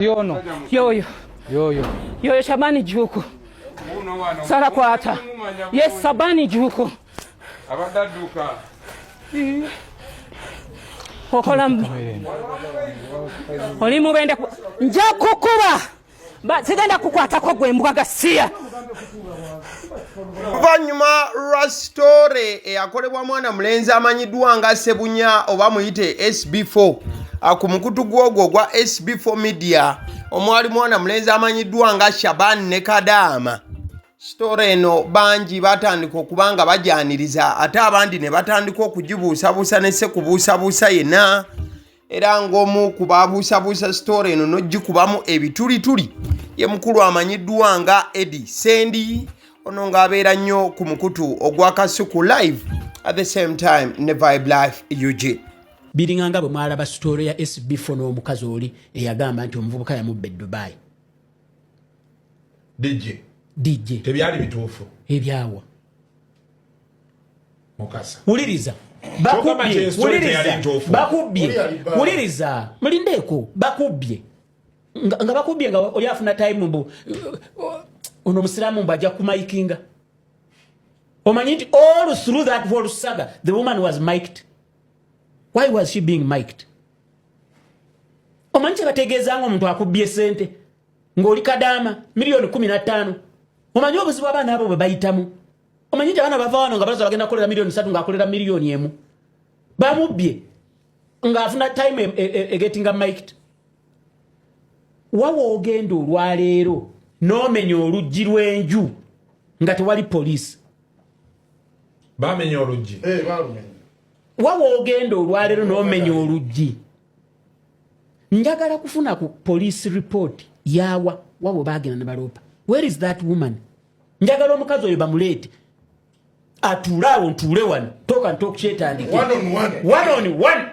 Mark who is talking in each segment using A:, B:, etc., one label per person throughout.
A: Yono. Yoyo Shabani Juko. Sara kwata. Yes, Sabani Juko.
B: Abadaduka.
A: Kokolam. Oli mubenda nja kukuba. Ba sigenda kukwata ko gwembwa gasiya.
C: Vanyuma rastore eyakolebwa mwana mulenzi amanyiddwa nga Sebunya oba muyite SB4 akumukutu gwogwo gwa SB4 media omwali mwana mulenzi amanyiddwa nga Shaban ne Kadama. Story eno banji batandika okubanga bajaniriza ate abandi ne batandika okugibuusabuusa ne sekubuusabuusa yenna era ng'omu ku babuusabuusa story eno n'ogikubamu ebitulituli ye mukulu amanyiddwa nga Eddy Sendi ono ng'abeera nnyo ku mukutu ogwa Kasuku live at the same time ne Vibe Life UG.
D: Biringanga bwe mwalaba story ya SB4 n'omukazi oli eyagamba nti omuvubuka yamubba e Dubai. DJ
B: tebyali bituufu
D: ebyawa
B: mukasa
D: uliriza uliriza mulindeko bakubye nga bakubye nga oli afuna time mbu ono musiramu mbu ajja kumaikinga omanyi nti all through that whole saga the woman was mic'd. Why was she being mic'd? Omanyi bategeezanga omuntu akubye sente ng'oli Kadama milioni 15. Omanyi obuzibu abaana abo bwe bayitamu. Omanyi nti abaana bava wano nga balaza bagenda kukolera milioni 3 ng'akolera milioni 1. Bamubye ng'afuna time egetinga mic'd. Wawo ogenda olwaleero n'omenya oluggi lw'enju nga tewali poliisi.
B: Bamenya oluggi.
C: Balumenya.
D: Wawo ogenda olwaleero n'omenya oluggi. Njagala kufuna ku police report yawa wabo bagenda ne balopa. Where is that woman? Njagala omukazi oyo bamulete. Atulawo ntule wano. Toka ntoku kyetandike. One on one.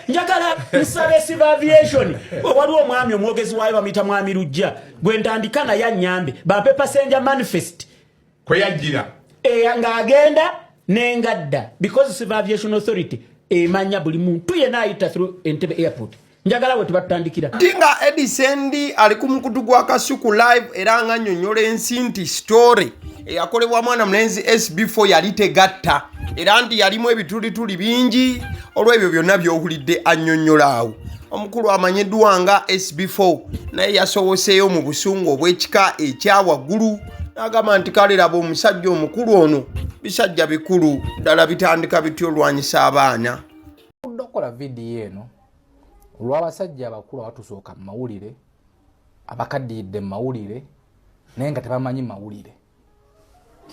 D: Njagala nsabe civil aviation. Waliwo omwami omwogezi waayo bamuyita mwami Lujja. Gwe ntandika na yannyambe. Bampe passenger manifest.
B: Kwe yajjira.
D: Ng'agenda n'engadda. Because civil aviation authority emanya buli muntu yena ayita through Entebbe airport. Njagala we tubatandikira.
C: Tinga Eddy Sendi ali ku mukutu gwa Kasuku live era nga nnyonnyola ensi nti story eyakolebwa mwana mulenzi SB4 yali tegatta era nti yalimu ebitulituli bingi olw'ebyo byonna by'owulidde annyonnyola awo. Omukulu amanyiddwa nga SB4 naye yasowoseeyo mu busungu obw'ekika ekya waggulu n'agamba nti kale laba omusajja omukulu ono bisajja bikulu ddala bitandika bityo olwanyisa abaana.
E: Okola vidiyo eno olw'abasajja abakulu abatusooka mu mawulire abakaddiyidde mu mawulire naye nga tebamanyi mawulire.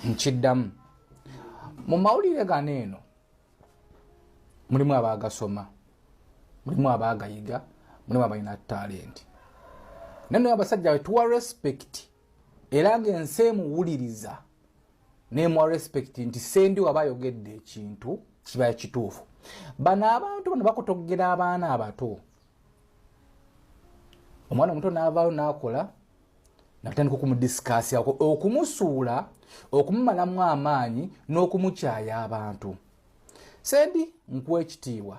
E: Nkiddamu mu mawulire gano eno mulimu abaagasoma, mulimu abaagayiga, mulimu abalina talenti. Naye abasajja bwe tuwa respect era ng'ensi emuwuliriza n'emuwa respect nti Sendi waba ayogedde ekintu kiba kituufu. Bano abantu bano bakutogera abaana abato. Omwana omuto n'avaayo n'akola natandika okumudisikaasya okumusuula okumumalamu amaanyi n'okumukyaya abantu. Sendi nkuwa ekitiibwa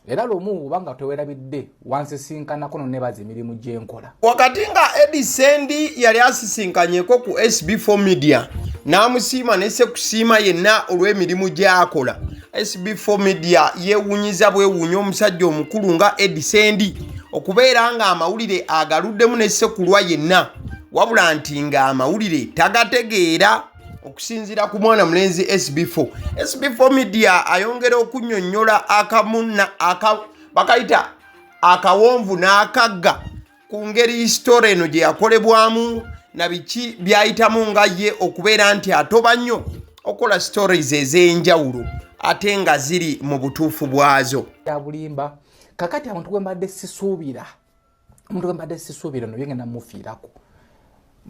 E: era lumu obanga teweerabidde wansisinkana no nebaza emirimu gyenkola.
C: Wakati nga Eddy Sendi yali asisinkanyeko ku SB4 media n'amusiima ne sekusiima yenna olw'emirimu gy'akola. SB4 media yeewunyiza bwewuunya omusajja omukulu nga Eddy Sendi okubeera nga amawulire agaluddemu ne sekulwa yenna wabula nti nga amawulire tagategeera okusinziira ku mwana mulenzi SB4. SB4 media ayongera okunnyonnyola bakayita akawonvu n'akagga ku ngeri story eno gye yakolebwamu na biki byayitamu nga ye okubeera nti atoba nnyo okola stories ez'enjawulo ate nga ziri mu butuufu bwazo.
E: Ya bulimba kakati abantu gwe mbadde sisuubira no yengenda mufiirako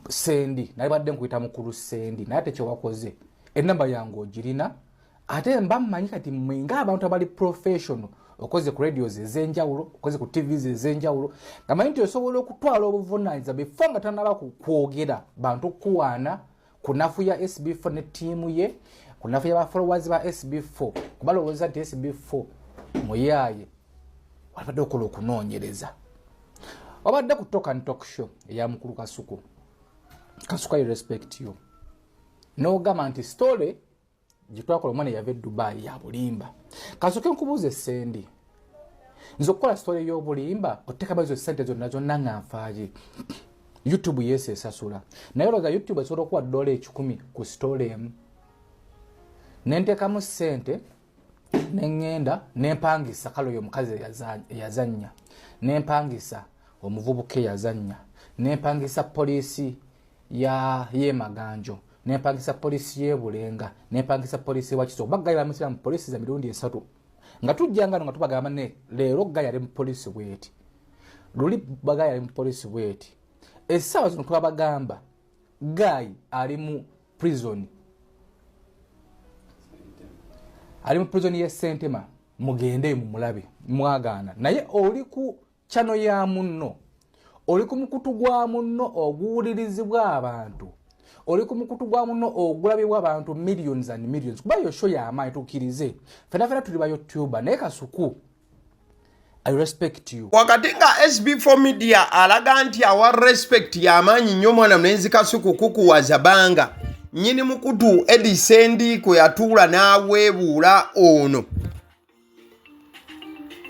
E: Sendi naye badde nkuyita mukulu Sendi naye ate kye wakoze ennamba yange ogirina ate mba mmanyi kati mwenga abantu abali professional okoze ku radios ez'enjawulo okoze ku TVs ez'enjawulo ngamanyi nti osobola okutwala obuvunaanyizibwa before nga tannaba kwogera bantu kuwaana kunafu ya SB4 ne tiimu ye kunafu ya followers ba SB4 kubalowooza nti SB4 muyaye wabadde okola okunoonyereza wabadde ku talk show eya mukulu Kasuku I respect you n'ogamba nti story gye twakola omwana yava e Dubai ya bulimba Kasuke nkubuuze Sendi nze okukola story y'obulimba oteeka bazo ssente zonna nga nfaaje YouTube yese esasula naye olowooza YouTube esobola okuwa $10 ku story emu nenteekamu ssente nengenda nempangisa kale oyo omukazi yazannya nempangisa omuvubuka yazannya nempangisa poliisi ye Maganjo nempangisa poliisi ye Bulenga nempangisa poliisi wa Kiso baggayi bamusira mu poliisi za mirundi 3 nga tujjanga nga tubagamba ne leero gaya ali mu poliisi bweti luli bagaya ali mu poliisi bweti essaawa zino twabagamba gayi ali mu prison ye Sentema mugende mu mulabe mwagaana naye oli ku chano ya munno oli ku mukutu gwa munno oguwulirizibwa abantu oli ku mukutu gwa munno ogulabibwa abantu millions and millions kuba yo show ya amaanyi tukirize fena tuli ba YouTuber naye Kasuku I respect you
C: wakati nga SB4 media alaga nti awa respect ya amaanyi nnyo mwana mlenzi Kasuku kukuwaza banga nyini mukutu Eddy Sendi kwe yatuula n'aweebuula ono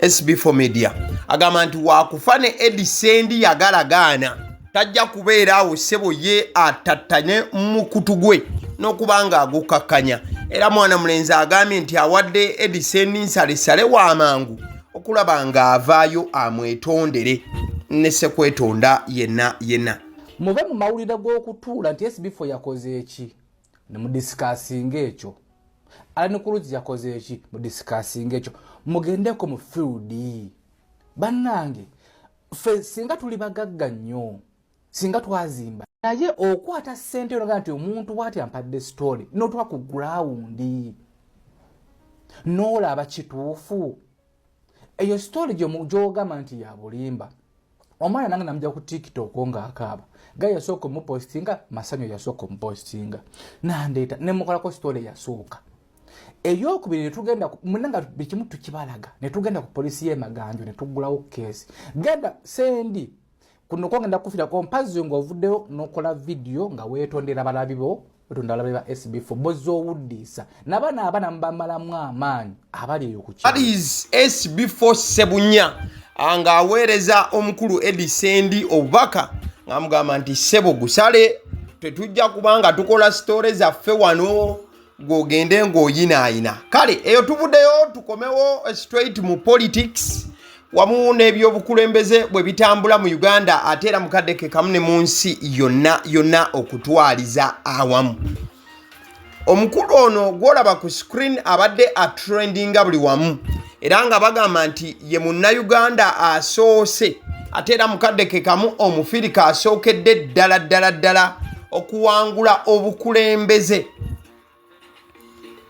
C: SB4 media agamba nti wakufane Eddy Sendi yagalagaana tajja kubeera awo ssebo ye atattanye mukutu gwe n'okubanga agukakkanya era mwana mulenzi agambye nti awadde Eddy Sendi nsalesale w'amangu okulaba ng'avaayo amwetondere ne sekwetonda yenna
E: muve mu mawulire g'okutuula nti SB4 yakoze eki ne mudisikasinga ekyo ali Nkuluzi yakoze eki mudisikasinga ekyo mugendeko mu field bannange ffe singa tuli bagagga nnyo singa twazimba naye okwata ssente onaga nti omuntu bw'ati ampadde story n'otwa ku ground n'olaba kituufu eyo story gy'ogamba nti ya bulimba omwana nange namujja ku TikTok ng'akaaba gaya yasooka omupostinga Masanyo yasooka omupostinga nandeeta ne mukolako story yasooka eyokubiri tugenda munanga bikimu tukibalaga ne tugenda ku poliisi ye Maganjo ne tugulawo case genda Sendi kuno kwagenda kufira ko mpazi ngo ovuddeyo nokola video nga weetondera balabibo wetonda balabiba SB4 bozo wuddisa nabana mbamalamu amaanyi abali eyo ku
C: that is SB4 Sebunya anga aweereza omukulu Eddy Sendi obubaka ngamugamba nti sebo gusale tetujja kubanga tukola stories zaffe wano gogende ng'oyinaayina kale eyo tuvuddeyo tukomewo straight mu politics wamu n'ebyobukulembeze bwe bitambula mu Uganda ate era mukaddeke kamu ne mu nsi yonna okutwaliza awamu omukulu ono gwolaba ku screen abadde atrendinga buli wamu era nga bagamba nti ye Munnayuganda asoose ate era mukaddeke kamu omufirika asookedde ddala okuwangula obukulembeze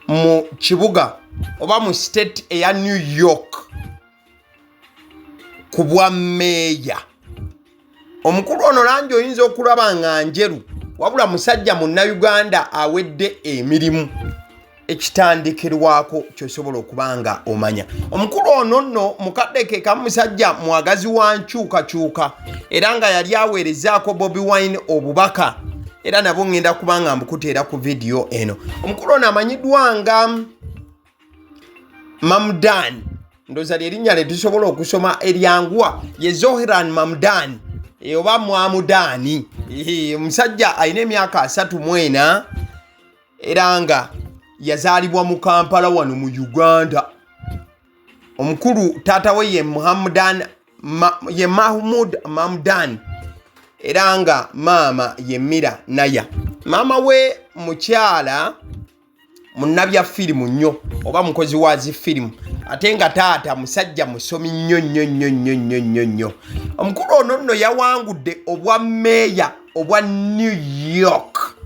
C: mu kibuga oba mu state eya New York ku bwa meeya omukulu ono langi oyinza okulaba nga njeru wabula musajja Munnayuganda awedde emirimu ekitandikirwako kyosobola okubanga omanya omukulu ono nno mukaddeke kamu musajja mwagazi wa nkyukakyuka era nga yali aweerezaako Bobi Wine obubaka era nabo ngenda kubanga mbukuteera ku video eno omukulu ono amanyiddwa nga Mamdan ndoza lyerinnya lye tusobola okusoma eryanguwa ye Zohran Mamdan oba Mwamudani omusajja alina emyaka 34 era nga yazaalibwa mu Kampala wano mu Uganda omukulu taata we ye Mahmud Mamdan era nga maama ye Mira Naya maama we mukyala munnabya firimu nnyo oba mukozi wa zifirimu ate nga taata musajja musomi nnyo omukulu ono nno yawangudde obwa meeya obwa New York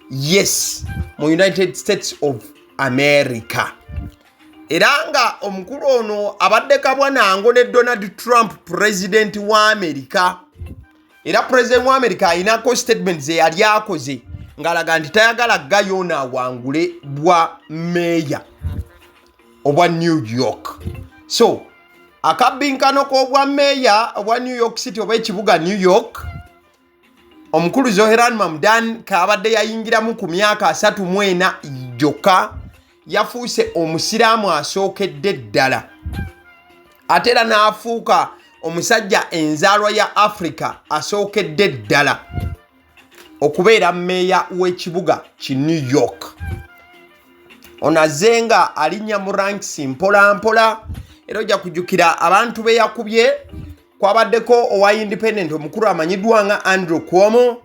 C: yes mu United States of America era nga omukulu ono abadde kabwanango ne Donald Trump president wa America era president wa America ayinako statement ze yali akoze ngalaga nti tayagala gayo na wangule bwa meeya obwa New York so Akabinkano k'obwa meya obwa New York City oba ekibuga New York, omukulu Zohran Mamdani kabadde yayingiramu ku myaka 34 jokka, yafuuse omusiraamu asookedde ddala ate era n'afuuka omusajja enzaalwa ya Africa asookedde ddala okubeera meya w'ekibuga ki New York. Onazenga alinnya mu ranks mpola mpola, era ojja kujjukira abantu be yakubye kwabaddeko owa independent omukulu amanyiddwa nga Andrew Cuomo,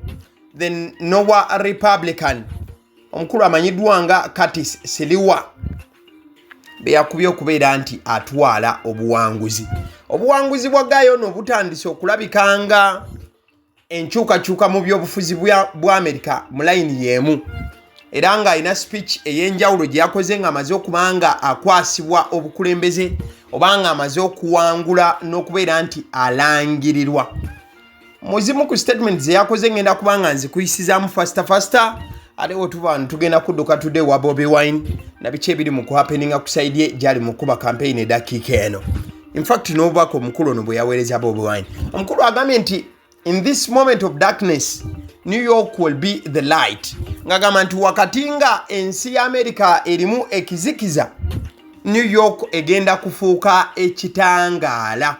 C: then nowa Republican omukulu amanyiddwa nga Curtis Sliwa be yakubye okubeera nti atwala obuwanguzi. Obuwanguzi bwa Gayono butandise okulabikanga enkyukakyuka mu byobufuzi bwa Amerika mu layini y'emu, era nga alina speech ey'enjawulo gye yakoze nga amaze okubanga akwasibwa obukulembeze oba nga amaze okuwangula n'okubeera nti alangirirwa. Muzimu ku statement ze yakoze ngenda kubanga nzikuyisizaamu fasta ate otuba tugenda kudduka tudde wa Bobi Wine na biki ebiri mu kuhappeninga ku side ye gyali mu kuba campaign edakiika eno. In fact n'obubaka omukulu ono bwe yaweereza Bobi Wine, omukulu agambye nti in this moment of darkness New York will be the light. Ngagamba nti wakati nga ensi ya Amerika erimu ekizikiza, New York egenda kufuuka ekitangaala.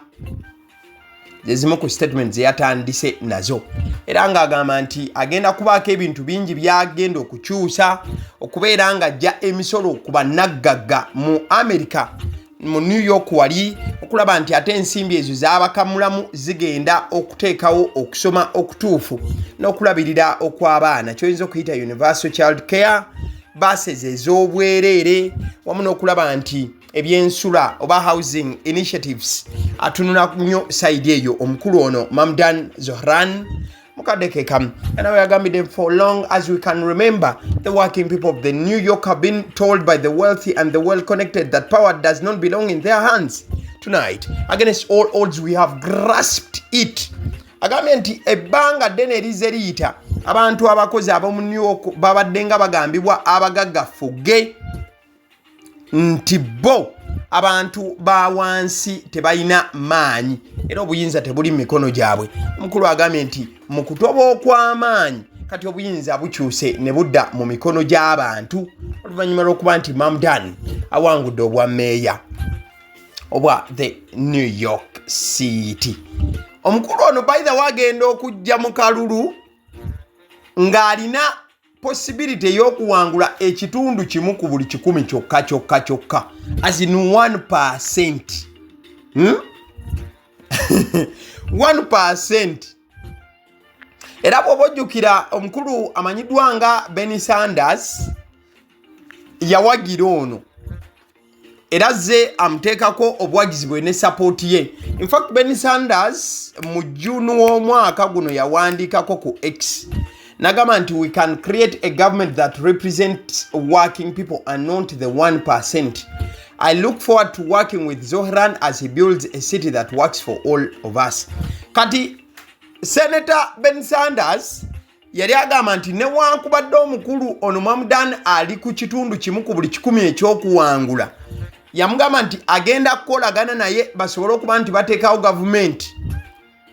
C: Zezimu ku statement ze yatandise nazo, era ng'agamba nti agenda kubaako ebintu bingi byagenda okukyusa okubeera nga ajja emisolo ku bannaggagga mu Amerika mu New York wali, okulaba nti ate ensimbi ezo z'abakamulamu zigenda okuteekawo okusoma okutuufu n'okulabirira okw'abaana, kyoyinza okuyita universal child care, buses ez'obwereere, wamu n'okulaba nti ebyensula oba housing initiatives atunula nnyo side eyo omukulu ono Mamdani Zohran mukadde kamu. And we are going for long as we can remember, the working people of the New York have been told by the wealthy and the well-connected that power does not belong in their hands. Tonight, against all odds, we have grasped it. Agambye nti ebbanga ddene erize liyita abantu abakozi ab'omu New York babadde nga bagambibwa abagaggafuge nti bo abantu ba wansi tebalina maanyi era obuyinza tebuli mu mikono gyabwe. Omukulu agambye nti mu kutoba okw'amaanyi kati obuyinza bukyuse ne budda mu mikono gy'abantu oluvannyuma lw'okuba nti Mamdani awangudde obwa meeya obwa the New York City. Omukulu ono by the way agenda okujja mu kalulu ng'alina possibility y'okuwangula ekitundu kimu ku buli 10 kyokka as in 1%. 1%. Era bw'obojjukira omukulu amanyiddwa nga Bernie Sanders yawagira ono era ze amuteekako obuwagizi bwe ne support ye. In fact Bernie Sanders mu June w'omwaka guno yawandiikako ku X nagamba nti we can create a government that represents working people and not the 1%. I look forward to working with Zohran as he builds a city that works for all of us. Kati Senator Ben Sanders yali agamba nti newankubadde omukulu ono Mamdani ali ku kitundu kimu ku buli 10 ekyokuwangula, yamugamba nti agenda kukolagana naye basobole okuba nti bateekawo gavumenti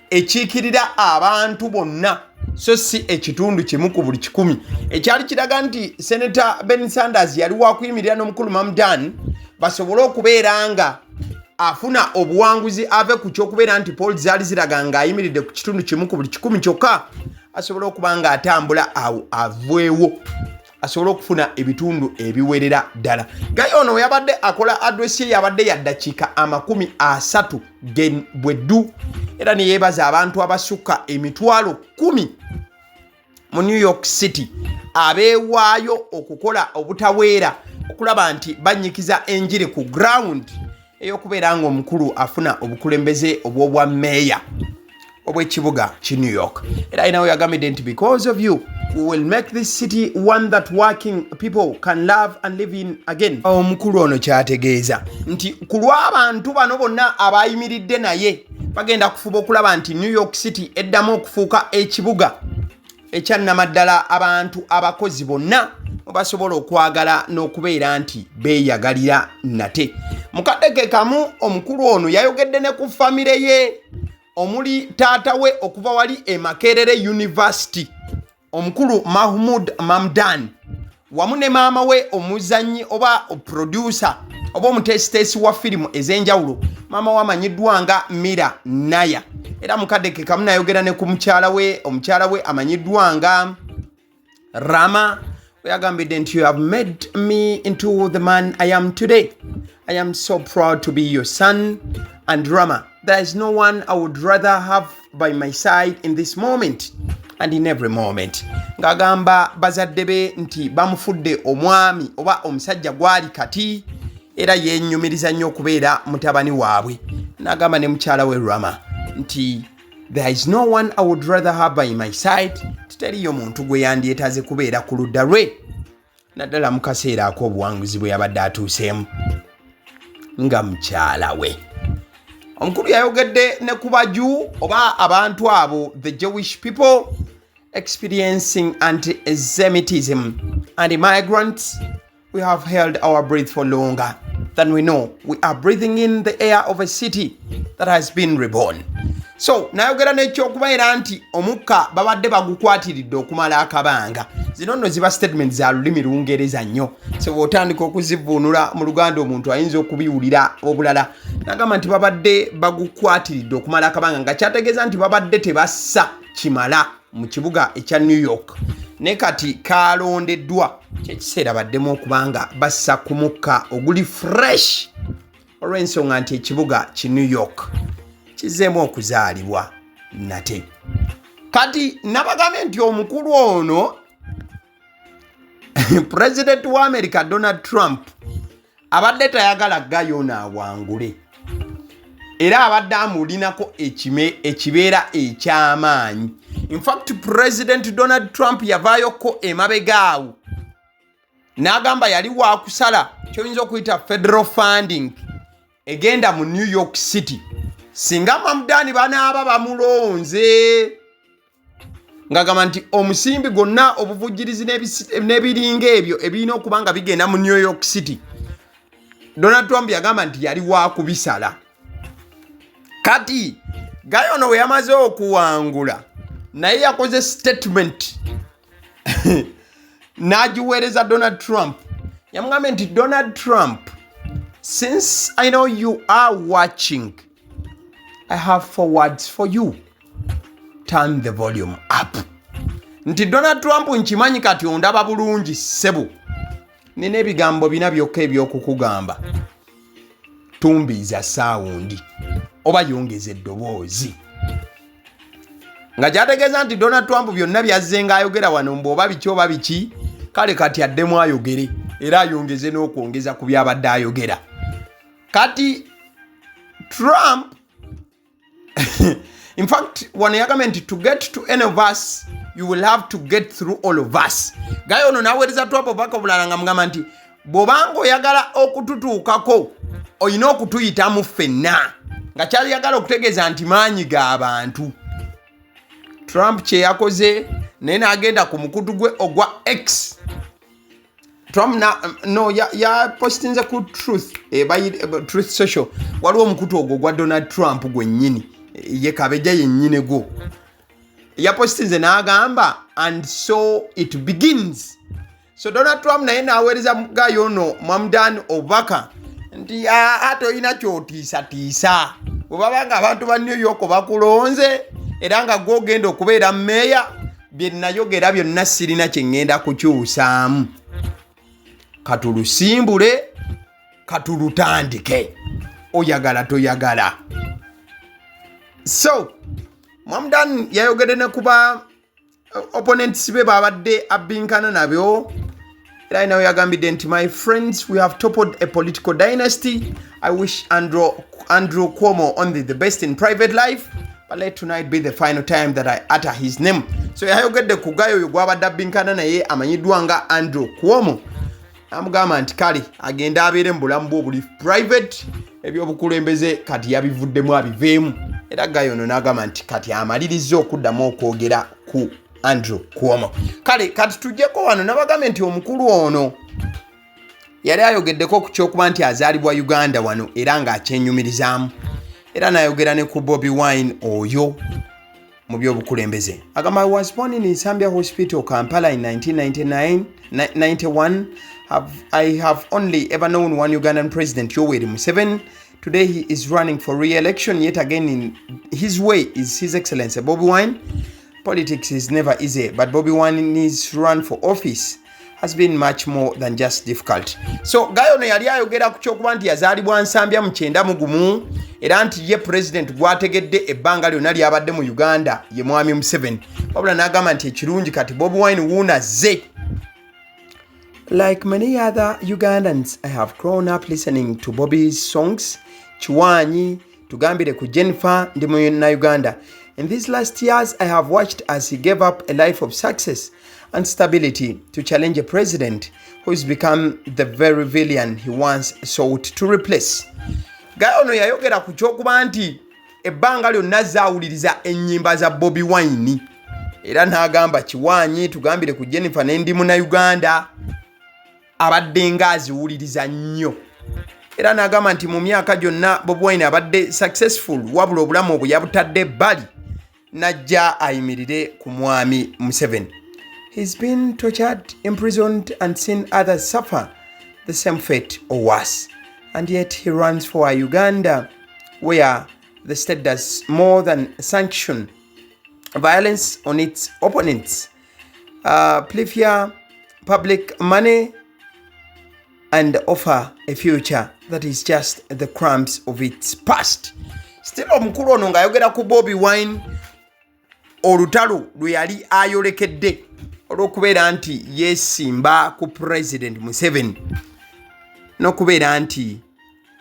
C: ekiikirira abantu bonna so si ekitundu kimu ku buli 10. Ekyali kiraga nti Senator Ben Sanders yali wakuyimirira n'omukulu Mamdani basobole okubeera nga afuna obuwanguzi ave ku kyokubeera nti Paul zaali ziraga nga ayimiridde ku kitundu kimu ku buli 10 kyokka, asobole okuba nga atambula awo aveewo asobole okufuna ebitundu ebiwerera ddala. Gayo ono yabadde akola address ye yabadde ya ddakiika 30 bweddu era ne yeebaza abantu abasukka emitwalo 10 mu New York City abeewaayo okukola obutaweera okulaba nti banyikiza enjiri ku ground ey'okubeera nga omukulu afuna obukulembeze obw'obwa meeya obw'ekibuga ki New York. Era ayinawo yagambidde nti because of you we will make this city one that working people can love and live in again. Omukulu ono kyategeeza nti ku lw'abantu bano bonna abayimiridde naye bagenda kufuba okulaba nti New York City eddamu okufuuka ekibuga ekyannamaddala abantu abakozi bonna basobola okwagala n'okubeera nti beeyagalira nate. mukadde kamu omukulu ono yayogedde ne ku famire ye omuli taata we okuva wali e Makerere University omukulu Mahmoud Mamdan wamu ne maama we omuzanyi oba producer oba omutesitesi wa firimu ez'enjawulo maama we amanyiddwa nga Mira Naya era mukadde kamu nayogera ne ku omukyala we amanyiddwa nga Rama weyagambidde nti you have made me into the man I am today. I am so proud to be your son. And Rama, there is no one I would rather have by my side in this moment and in every moment. Ngagamba bazadde be nti bamufudde omwami oba omusajja gwali kati era yennyumiriza nnyo okubeera mutabani waabwe. Nagamba ne mukyala we Rama nti there is no one I would rather have by my side. Teriyo muntu gwe yandyetaaze kubeera ku ludda lwe naddala mu kaseera ak'obuwanguzi bwe yabadde atuuseemu nga mukyala we. Omukulu yayogedde ne ku baju oba abantu abo the Jewish people experiencing anti-Semitism and migrants. We have held our breath for longer than we know. We are breathing in the air of a city that has been reborn. So nayogera n'ekyokubeera nti omukka babadde bagukwatiridde okumala akabanga. Zino nno ziba statement za lulimi Lungereza nnyo. So bw'otandika okuzivuunula mu Luganda omuntu ayinza okubiwulira obulala. Nagamba nti babadde bagukwatiridde okumala akabanga nga kyategeeza nti babadde tebassa kimala mu kibuga ekya New York. Ne kati kalondeddwa kyekiseera baddemu okubanga bassa ku mukka oguli fresh olw'ensonga nti ekibuga ki New York kizeemu okuzaalibwa nate. Kati nabagambye nti omukulu ono President wa America Donald Trump abadde tayagala Gayona awangule era abadde amulinako ekibeera ekyamaanyi. In fact, President Donald Trump yavaayoko emabegaawo n'agamba yali waakusala kyoyinza okuyita federal funding egenda mu New York City singa Mamdani banaaba bamulonze ngagamba nti omusimbi gonna obuvujjirizi n'ebiringa ebyo ebirina okuba nga bigenda mu New York City. Donald Trump yagamba nti yali waakubisala. Kati Gayona we yamaze okuwangula naye yakoze statement n'agiweereza Donald Trump. Yamugambye nti Donald Trump, since I know you are watching, I have 4 words for you. Turn the volume up. Nti Donald Trump nkimanyi kati ondaba bulungi ssebo. Nina ebigambo bina byokka ebyokukugamba. Tumbiiza saawundi oba yongeza eddoboozi. Nga kyategeeza nti Donald Trump byonna byazze ng'ayogera wano mb'oba biki oba biki kale kati addemu ayogere era ayongeze n'okwongeza ku byabadde ayogera. Kati Trump in fact wano yagamba nti to get to any of us you will have to get through all of us. Gayo ono n'aweereza Trump obubaka obulala nga mugamba nti bw'obanga oyagala okututuukako olina okutuyitamu ffenna nga kyali yagala okutegeeza nti maanyi g'abantu. Trump kye yakoze naye n'agenda ku mukutu gwe ogwa X. Trump ya postinze ku Truth Social waliwo omukutu ogwo gwa Donald Trump gwennyini ye kabeja yennyine go ya postinze n'agamba and so it begins. So Donald Trump naye n'aweereza mugayo ono Mamdani obubaka nti ate olina kyotiisatiisa bwe baba nga abantu ba New York bakulonze era nga gw'ogenda okubeera meeya bye nayogera byonna sirina kye ŋŋenda kukyusaamu. Katulusimbule katulutandike oyagala toyagala. So Mamdani yayogedde ne kuba opponents be babadde abbinkana nabyo era nawe yagambidde nti my friends, we have toppled a political dynasty. I wish Andrew Cuomo only the best in private life, but let tonight be the final time that I utter his name. So yayogedde ku gayo oyo gwabadde abbinkana naye amanyiddwa nga Andrew Cuomo. Amugamba nti kale agenda abeere mu bulamu bwe obuli private ebyobukulembeze kati yabivuddemu abiveemu era gayo ono n'agamba nti kati amaliriza okuddamu okwogera ku Andrew Cuomo. Kale kati tujjeko wano n'abagambye nti omukulu ono yali ayogeddeko ku kyokuba nti azaalibwa Uganda wano era ng'akyenyumirizaamu era n'ayogera ne ku Bobi Wine oyo mu by'obukulembeze. Agamba, I was born in Zambia Hospital, Kampala in 1991. I have only ever known one Ugandan president, Yoweri Museveni. Today he is running for re-election yet again in his way is His Excellency Bobi Wine. Politics is never easy, but Bobi Wine's run for office has been much more than just difficult. So gayo no yali ayogera ku kyokuba nti yazaalibwa Nsambya mu 91 era nti ye president gwategedde ebbanga lyonna lyabadde mu Uganda ye mwami Museveni. Wabula n'agamba nti ekirungi kati Bobi Wine wuunazze. Like many other Ugandans, I have grown up listening to Bobi's songs. Chiwanyi, tugambire ku Jennifer, ndi mu Uganda. In these last years, I have watched as he gave up a life of success and stability to challenge a president who has become the very villain he once sought to replace. Gayo no yayogera ku kyokuba nti ebbanga lyonna zaawuliriza ennyimba za Bobi Wine. Era n'agamba Chiwanyi, tugambire ku Jennifer n'endi mu Uganda. Abadde ng'aziwuliriza nnyo. Era n'agamba nti mu myaka gyonna Bobi Wine abadde successful wabula obulamu obwo yabutadde ebbali n'ajja ayimirire ku mwami Museveni. He's been tortured, imprisoned and seen others suffer the same fate or worse. And yet he runs for a Uganda where the state does more than sanction violence on its opponents, plethora public money, and offer a future that is just the crumbs of its past. Still omukulu ono ng'ayogera ku Bobi Wine olutalo lwe yali ayolekedde olw'okubeera nti yeesimba ku President Museveni n'okubeera nti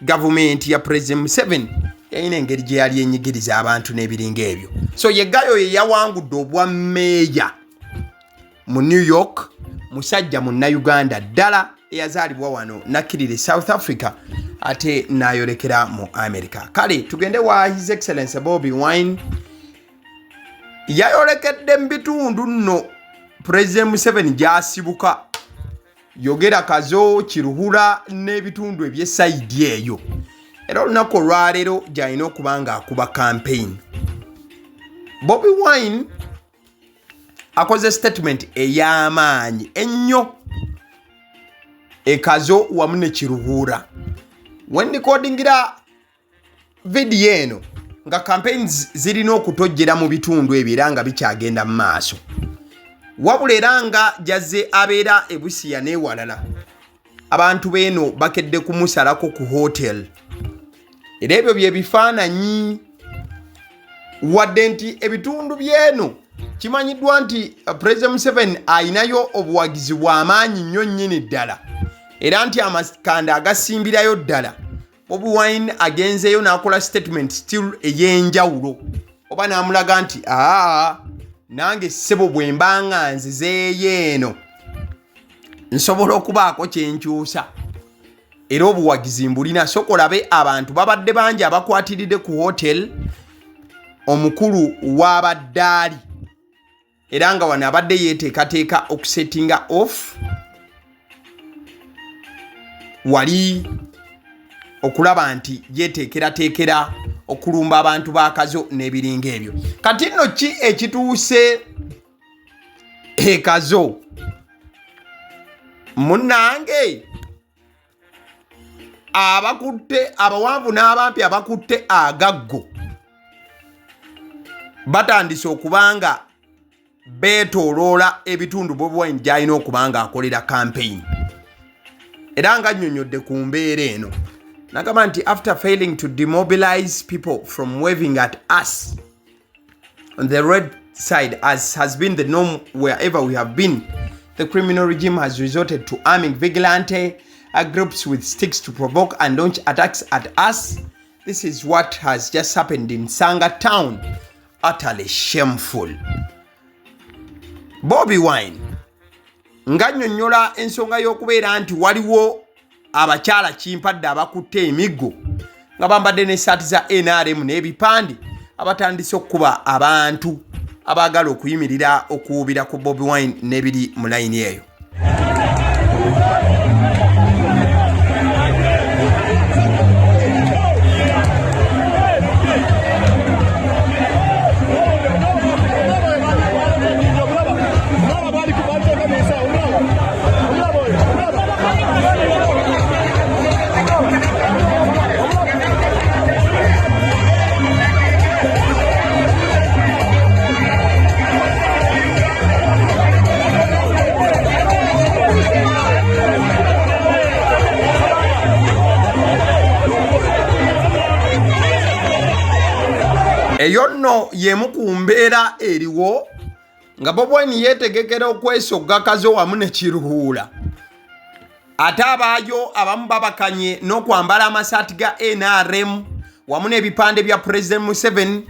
C: gavumenti ya President Museveni yalina engeri gye yali enyigiriza abantu n'ebiringa ebyo. So yegayo ye yawangudde obwa mmeeya mu New York, musajja munnayuganda ddala eyazaalibwa wano nakkirire South Africa ate n'ayolekera mu America. Kale tugende wa His Excellency Bobi Wine. Yayolekedde mu bitundu nno President Museveni gy'asibuka. Yogera Kazo, Kiruhura n'ebitundu eby'esayidi eyo. Era olunaku olwaleero gy'alina okuba ng'akuba campaign. Bobi Wine akoze statement ey'amaanyi ennyo Kazo wamu ne Kiruhura. Wendikodingira video eno nga campaigns zirina okutojjera mu bitundu ebyo nga bikyagenda mu maaso. Wabula era nga jazze abeera e Busia n'ewalala. Abantu beeno bakedde kumusalako ku hotel. Era ebyo bye bifaananyi wadde nti ebitundu byeno kimanyiddwa nti President Museveni ayinayo obuwagizi bw'amaanyi nnyo nnyini ddala. Era nti amakanda agasimbirayo ddala. Bobi Wine agenzeyo n'akola statement still ey'enjawulo. Oba n'amulaga nti nange ssebo bwe mbanga nzizeeyo eno nsobola okubaako kye nkyusa. Era obuwagizi mbulina sokolabe abantu babadde bangi abakwatiridde ku hotel omukulu w'abaddaali. Era nga wano abadde yeeteekateeka okusettinga off wali okulaba nti yeeteekerateekera okulumba abantu ba Kazo n'ebiringa ebyo. Kati nno ki ekituuse Kazo? Munnange abakutte abawanvu n'abampi abakutte agaggo batandise okubanga beetooloola ebitundu Bobi Wine gy'alina okubanga akolera campaign. Era nga nnyonnyodde ku mbeera eno nagamba nti after failing to demobilize people from waving at us on the red side as has been the norm wherever we have been, the criminal regime has resorted to arming vigilante groups with sticks to provoke and launch attacks at us. This is what has just happened in Sanga town. Utterly shameful. Bobi Wine nga nnyonnyola ensonga y'okubeera nti waliwo abakyala kimpadde abakutte emiggo nga bambadde n'essaati za NRM n'ebipande abatandise okukuba abantu abaagala okuyimirira okuwubira ku Bobi Wine n'ebiri mu layini eyo. eyo nno yemu ku mbeera eriwo nga Bobi Wine yeetegekera okwesogga Kazo wamu ne Kiruhuura. Ate abaayo abamu babakanye n'okwambala amasaati ga NRM wamu n'ebipande bya President Museveni,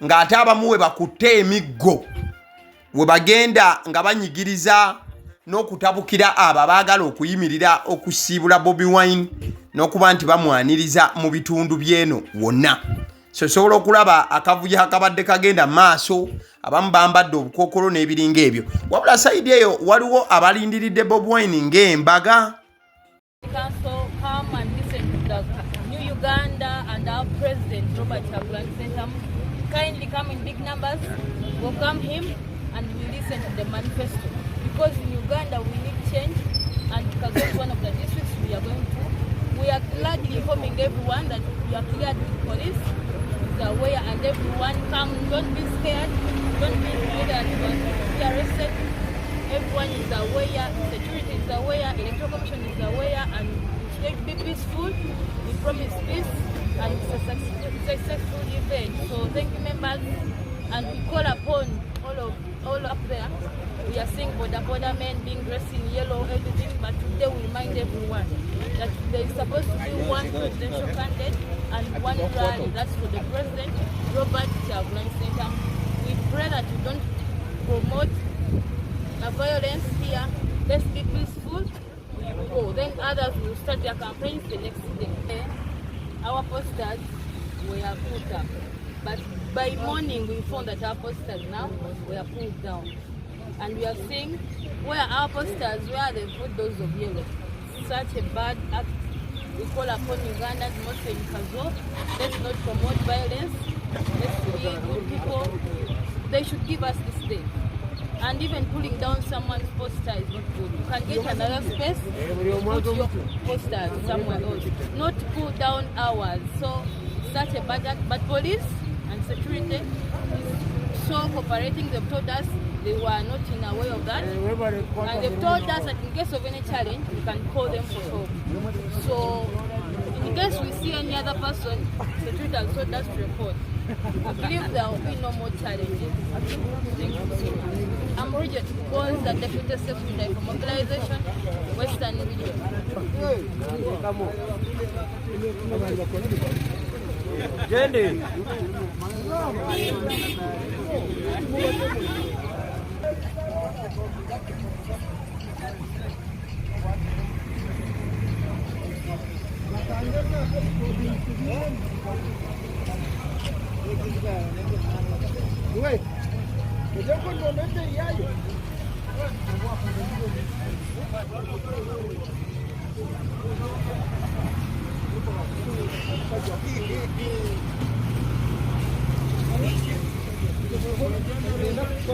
C: ng'ate abamu we bakutte emiggo we bagenda nga banyigiriza n'okutabukira abo abaagala okuyimirira okusiibula Bobi Wine n'okuba nti bamwaniriza mu bitundu by'eno wonna. So sobola okulaba akavuyo akabadde kagenda maaso, abamu bambadde obukookolo n'ebiringa ebyo. Wabula sayidi eyo waliwo abalindiridde Bobi Wine ng'embaga.
F: Council come and listen to the new Uganda and our president Robert Kyakoze. Kindly come in big numbers, welcome him, and we listen to the manifesto. Because in Uganda we need change, and Kazo is one of the districts we are going to. We are gladly informing everyone that we are cleared with police, is aware, and everyone come. Don't be scared. Don't be afraid that you are arrested. Everyone is aware, security is aware, electoral commission is aware, and it's going to be peaceful. We promise peace, and it's a successful event. So thank you, members, and we call upon all up there. We are seeing border men being dressed in yellow, everything, but today we remind everyone that there is supposed to be one presidential candidate and one rally. That's for the president, Robert Kyakoze. We pray that you don't promote violence here. Let's be peaceful. Oh, then others will start their campaigns the next day. Our posters were put up, but by morning we found that our posters now were pulled down, and we are seeing where our posters, where they put those of yellow. Such a bad act. We call upon Ugandans, mostly in Kazo. Let's not promote violence. Let's be good people. They should give us this day. And even pulling down someone's poster is not good. You can get another space, put your poster somewhere else, not pull down ours. So such a bad act. But police and security is so cooperating. They've told us they were not in a way of that. And they've told us that in case of any challenge, we can call them for help. So in case we see any other person, security has told us to report. I believe there will be no more challenges. Thank you so much. I'm Bridget Kyakoze, the Deputy Secretary for Mobilization, Western Region.
C: Sendi.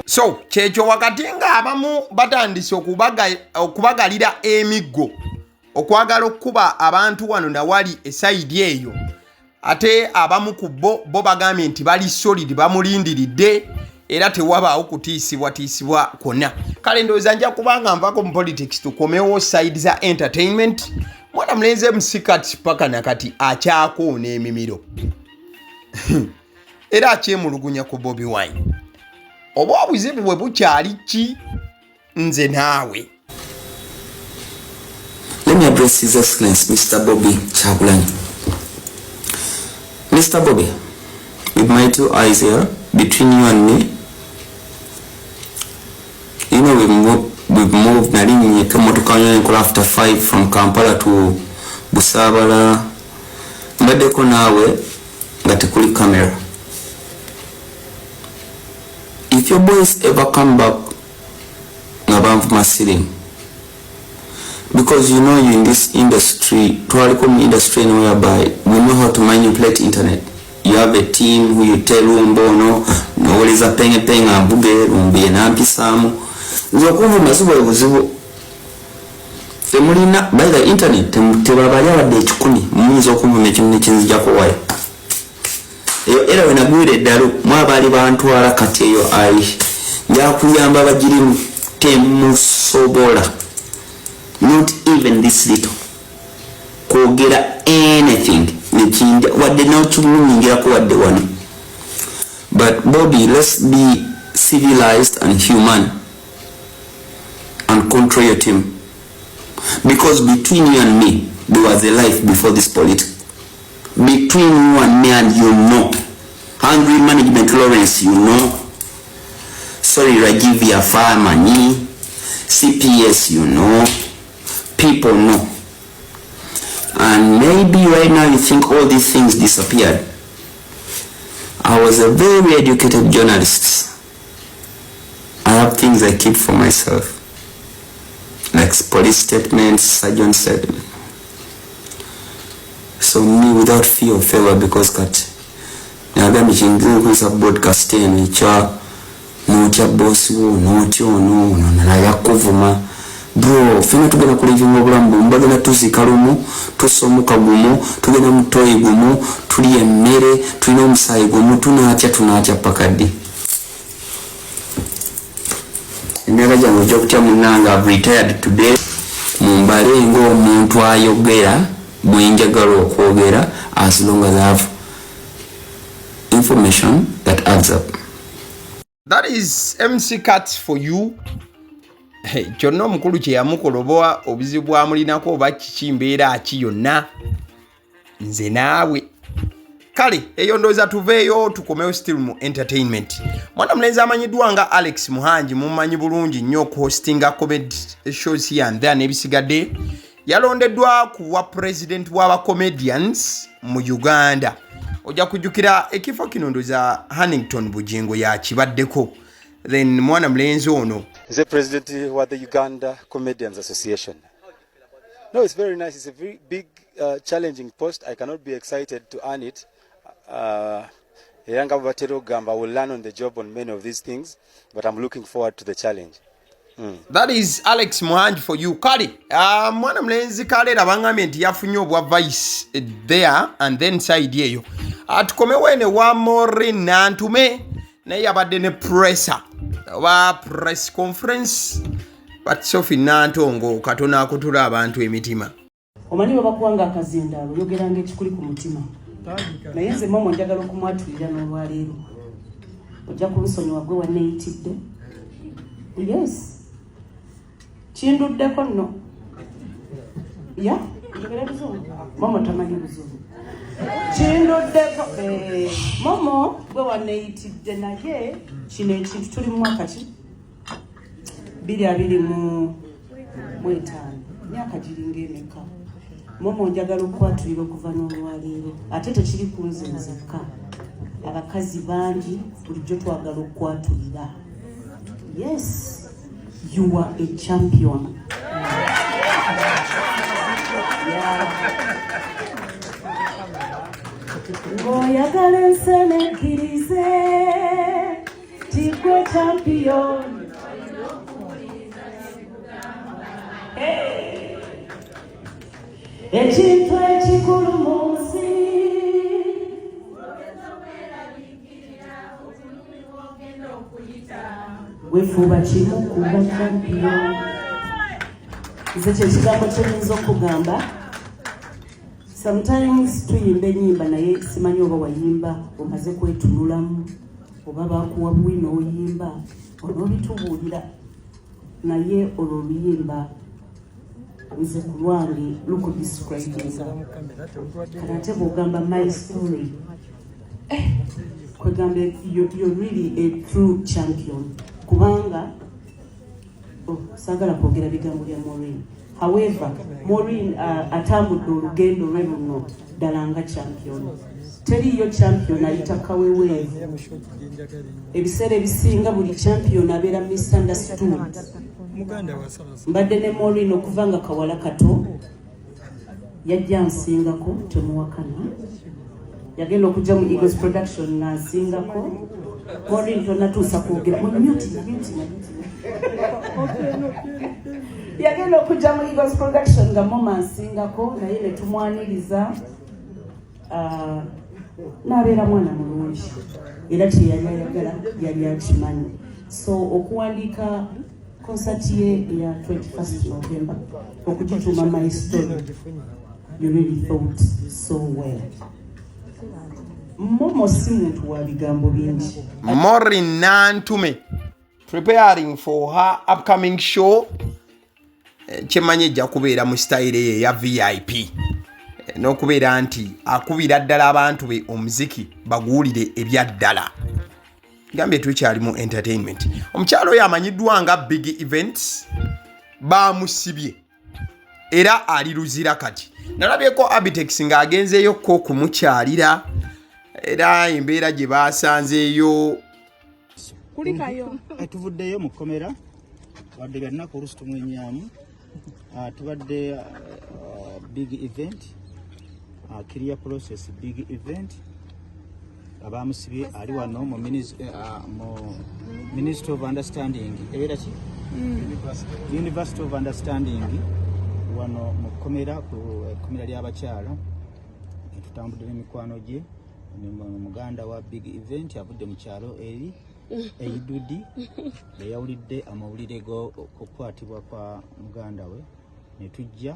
C: So kyekyo wakati nga abamu batandise okubagalira emiggo okwagala okuba abantu wano na wali esayidi eyo, ate abamu ku bo bagambye nti bali solid, bamulindiridde era tewabaawo kutiisibwa kwonna. Kale ndowooza nja kubanga nvako mu politics tukomewo side za entertainment. Mwana mulenzi musikati paka nakati akyakoona emimiro era akyemulugunya ku Bobi Wine. Obwa obuzibu bwe bukyali ki nze naawe?
G: Let me address His Excellency Mr. Bobi Kyagulanyi. Mr. Bobi, with my two eyes here, between you and me, you know we've moved Nalini Kamoto after 5 from Kampala to Busabala. Mbadeko nawe ngatikuli camera. If your boys ever come back Nabamfu Masiring, because you know you in this industry, tourism industry, whereby we know how to manipulate internet. You have a team who you tell umbono, no is a penga buge, umbi na pisamu. Zokuvu masuba buzibu. Temulina by the internet, tebabaya wadde chukuni, mwizo kuvu mechini chinzi jako wae. Eyo era wenagwire dalu, mwabali bantwala kati eyo ali. Yakuyamba bajirimu temusobola. Not even this little. Kogera anything. Nechinja wadde no chumuningira ko wadde wano. But Bobi, let's be civilized and human and control your team. Because between you and me, there was a life before this politics. Between you and me, and you know. Hungry Management Lawrence, you know. Sorry, Rajivia Farmani. CPS, you know. People know. And maybe right now you think all these things disappeared. I was a very educated journalist. I have things I keep for myself. Like police statements, surgeon said. So me without fear of favor, because kat nagami chingizo kusa broadcasting cha nocha boss wo nocho no na yakuvuma bro fina tugenda kulivinga obulambu mbagenda tuzikalumu tusomuka gumu tugenda mutoyi gumu tuli emmere tulina omusayi gumu tunatya pakadi emyaka gyange ojja kutya munanga I've retired today mumbale ng'omuntu ayogera bwenjagala okwogera as long as I have information that adds up.
C: That is MC Cuts for you. Hey, kyonna omukulu kye yamukoloboa obuzibu bwamulinako oba kiki mbeera aki yonna nze naawe kale eyo ndowooza tuveeyo tukomewo still mu entertainment. Mwana mulenzi amanyiddwa nga Alex Muhangi mumanyi bulungi nnyo okuhostinga comedy shows here and there n'ebisigadde yalondeddwa kuwa president w'abacomedians mu Uganda. Ojja kujjukira ekifo kino ndowooza Hannington Bugingo yakibaddeko. Then mwana mulenzi ono
H: is the president of the Uganda Comedians Association. No, it's very nice. It's a very big, challenging post. I cannot be excited to earn it. Yanga Batero Gamba will learn on the job on many of these things, but I'm looking forward to the challenge.
C: That is Alex Muhangi for you. Kali, mwana mlenzi kale rabangambye nti yafunye obwa vice there and then side yeyo. Atukomewo ne wa more nantume naye yabadde ne presser. Wa press conference but Sophie Nantongo katona akutula abantu emitima.
D: Omanyi baba kuwanga akazindaalo yogeranga ekikuli ku mutima. Naye nze momo njagala okumwatulira n'olwaleero. Ojja kunsonyiwa gwe wanneeyitidde. Yes. Kinduddeko nno. Ya? Njagala buzungu. Momo tamanyi buzungu. Kinduddeko. Momo gwe wanneeyitidde naye kino ekintu tuli mu mwaka ki? 2025. Myaka giringa emeka. Momo njagala okukwatulira okuva n'olwaleero. Ate tekiri ku nze nzekka. Abakazi bangi bulijjo twagala okukwatulira. Yes. You are a champion. Ngoyagala ensene nkirize tigwe champion. Ekintu ekikulu mu nsi wefuba kimu kuba champion. Nze kyekigambo kyenyinza okugamba. Sometimes tuyimba ennyimba naye simanyi oba wayimba omaze kwetunulamu oba bakuwa bwino oyimba onoobitubuulira naye olwo oluyimba nze ku lwange lukudescribinga kanate bw'ogamba my story kwegamba you're really a true champion kubanga saagala kwogera bigambo bya Maureen. However, Maureen atambudde olugendo lwe luno ddala nga champion. Teriyo champion ayita kaweweevu. Ebiseera ebisinga buli champion abeera misunderstood. Mbadde ne Maureen okuva nga kawala kato yajja nsingako temuwakana. Yagenda okujja mu Eagles Production n'asingako. Maureen tonatuusa kwogera mute. Yagenda okujja mu Eagles Production nga mama nsingako naye ne tumwaniriza n'abeera mwana mulungi era kyeyali ayagala yali akimanyi. So okuwandiika concert ye ya 21st November okugituuma my story, you really thought so well.
I: Momo si muntu wa bigambo bingi.
C: Maureen Nantume preparing for her upcoming show. Chemanye ja kubeera mu style ye ya VIP. N'okubeera nti akubira ddala abantu be omuziki baguulire ebyaddala. Gambye tukyali mu entertainment. Omukyalo oyo amanyiddwa nga Big Events bamusibye era ali luzira kati. Nalabyeko Abitex ng'agenzeeyo ko kumukyalira era embeera gye baasanzeeyo
J: kulikayo tuvuddeyo mu kkomera wadde byannako olusi tumwenyaamu tubadde big event clear process big event abamusibye ali wano mu Ministry of Understanding ebeera ki University of Understanding wano mu kkomera ku kkomera ly'abakyala tutambudde n'emikwano gye muganda wa big event avudde mu kyalo eri eyidudi yayawulidde amawulire g'okukwatibwa kwa muganda we ne tujja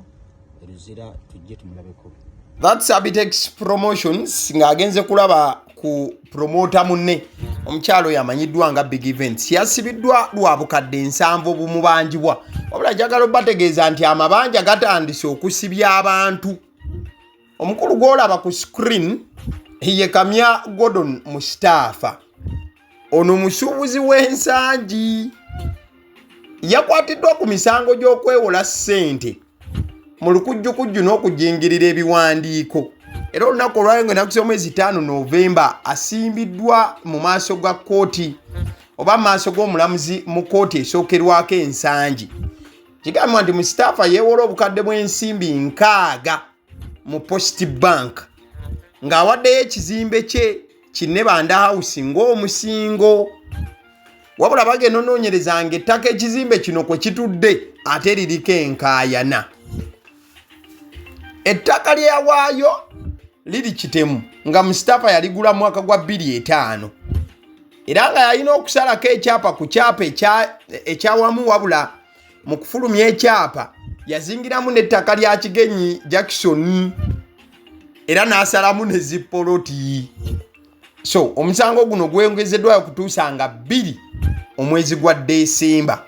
J: eruzira tujje tumulabeko.
C: That's Abitex Promotions ng'agenze kulaba ku promota munne omukyalo yamanyiddwa nga Big Events yasibiddwa lwa bukadde 7 bumubanjibwa wabula njagala obategeeza nti amabanja gatandise okusibya abantu. Omukulu gw'olaba ku screen ye Kamya Gordon Mustafa ono musuubuzi w'ensangi yakwatiddwa ku misango gy'okwewola ssente mu lukujjukujju n'okujingirira ebiwandiiko era olunaku olwayo ng'ennaku z'omwezi 5 Novemba asimbiddwa mu maaso ga kkooti oba mu maaso g'omulamuzi mu kkooti esookerwako ensangi. Kigambibwa nti Mustafa yeewola obukadde bw'ensimbi 6 mu Post Bank ng'awaddeyo ekizimbe kye Kinebanda House ng'omusingo. Wabula bagenda onoonyereza ng'ettaka ekizimbe kino kwe kitudde ate liriko enkaayana. Ettaka lyawaayo liri kitemu nga Mustafa yaligula mu mwaka gwa 2005 era nga yalina okusalako ekyapa ku kyapa ekyawamu wabula mu kufulumya ekyapa yazingiramu n'ettaka lya Kigenyi Jackson era n'asalamu ne zippoloti. So omusango guno gwongezeddwayo kutuusa nga 2 omwezi gwa Desemba.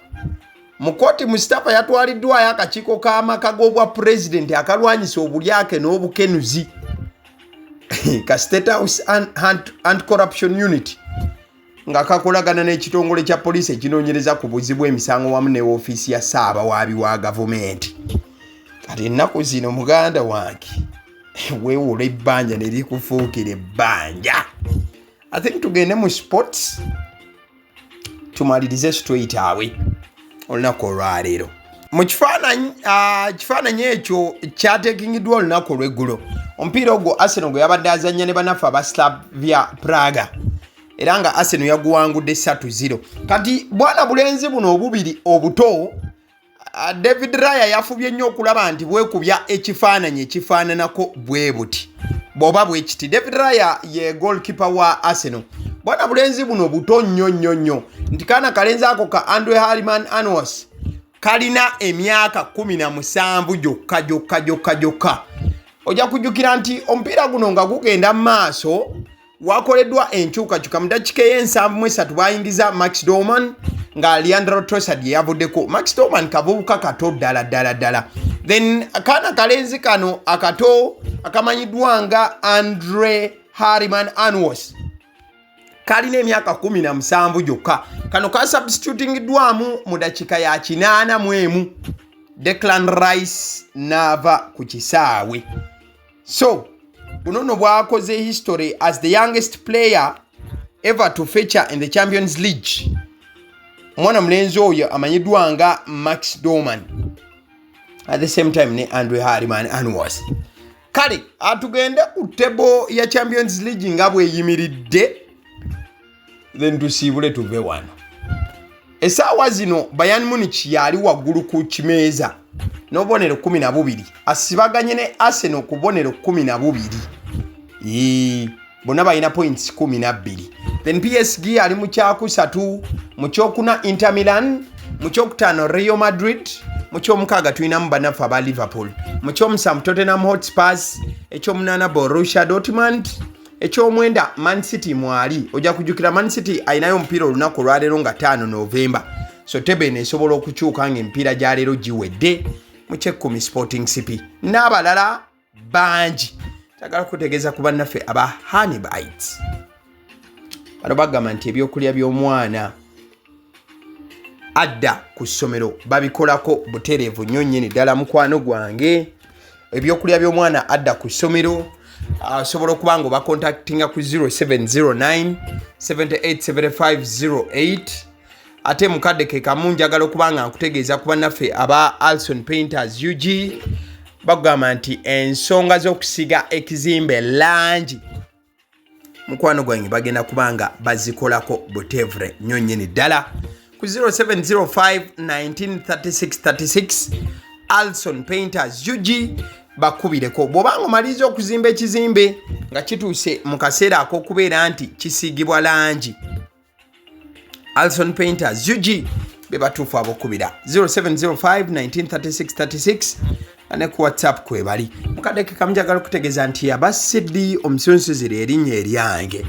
C: Mu kkooti Mustafa yatwaliddwayo akakiiko k'amaka g'obwa pulezidenti akalwanyisa obulyake n'obukenuzi ka State House Anti-Corruption Unit nga kakolagana n'ekitongole kya poliisi ekinoonyereza ku buzibu emisango wamu ne woofiisi ya Ssaabawaabi wa gavumenti. Kati ennaku zino muganda wange weewola ebbanja ne likufuukira ebbanja. I think tugende mu sports tumalirize straight away olunaku olwaleero. Mu kifaananyi ekyo kyateekingiddwa olunaku olw'eggulo omupiira ogwo Arsenal gwe yabadde azannya ne bannaffe aba Slavia Praga era nga Arsenal yaguwangudde 3-0. Kati bwana bulenzi buno obubiri obuto David Raya yafubye nnyo okulaba nti bwekubya ekifaananyi ekifaananako bwe buti bw'oba bwe kiti. David Raya ye goalkeeper wa Arsenal. Bwana bulenzi buno buto nnyo nti kaana kalenzi ako ka Andre Harriman Anwas kalina emyaka 17 gyokka. Ojja kujjukira nti omupiira guno nga gugenda mu maaso wakoleddwa enkyukakyuka mu ddakiika y'ensanvu bayingiza Max Dorman nga Leandro Trossard yavuddeko. Max Dorman kavubuka kato ddala. Then akaana kalenzi kano akato akamanyiddwa nga Andre Harriman Anwas kalina emyaka 17 gyokka. Kano ka substitutingiddwamu mu dakiika ya 81 Declan Rice n'ava ku kisaawe. So bunono bwakoze history as the youngest player ever to feature in the Champions League. Mwana mlenzi oyo amanyiddwa nga Max Dorman at the same time ne Andre Harriman Anwas. Kale atugende ku table ya Champions League nga bweyimiridde then tusiibule tuve wano. Essaawa zino Bayern Munich yali waggulu ku kimeeza n'obubonero 12 asibaganye ne Arsenal ku bubonero 12 bonna balina points 12. Then PSG ali mu kyakusatu, mu kyokuna Inter Milan, mu kyokutaano Real Madrid, mu kyomukaaga tulinamu bannaffe aba Liverpool, mu kyomusanvu Tottenham Hotspurs, ekyomunaana Borussia Dortmund, ekyomwenda Man City mwali ojja kujjukira Man City ayinayo omupiira olunaku olwaleero nga 5 Novemba so tebe neesobola okukyuka ng'emipiira gya leero giwedde mu Kyekkumi Sporting CP n'abalala bangi tagala kutegeeza ku bannaffe aba Honey Bites bano bagamba nti ebyokulya by'omwana adda ku ssomero babikolako butereevu nnyo nnyini ddala mukwano gwange ebyokulya by'omwana adda ku ssomero sobola okuba nga obakontaktinga ku 0709 787508 ate mukadde ke kamu njagala okuba nga nkutegeeza ku bannaffe aba Alson Painters UG bagamba nti ensonga z'okusiga ekizimbe langi mukwano gwange bagenda kuba nga bazikolako butevre nnyo nnyini ddala ku 0705 193636 Alson Painters UG bakubireko bw'obanga omaliza okuzimba ekizimbe nga kituuse mu kaseera ak'okubeera nti kisiigibwa langi Alson Painters UG be batuufu abokubira 0705 193636 ne ku WhatsApp kwebali mukadde ke kamujagala okutegeeza nti yabasiddi omusunsuzi erinnya eryange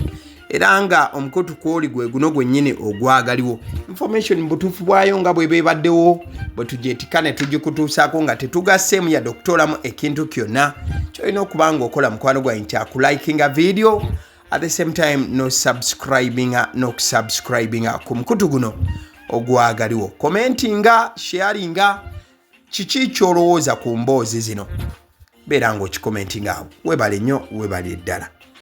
C: era nga omukutu kwoli gwe guno gwennyini ogwagaliwo information butuufu bwayo nga bwe beebaddewo bwe tugyetika ne tugikutuusaako nga tetugasseemu yadde okutoolamu ekintu kyonna kyolina okuba nga okola mukwano gwange nti akulikinga video at the same time n'okusubscribinga ku mukutu guno ogwagaliwo commentinga sharinga kiki kyolowooza ku mboozi zino beera nga okikomentinga awo webale nnyo webale ddala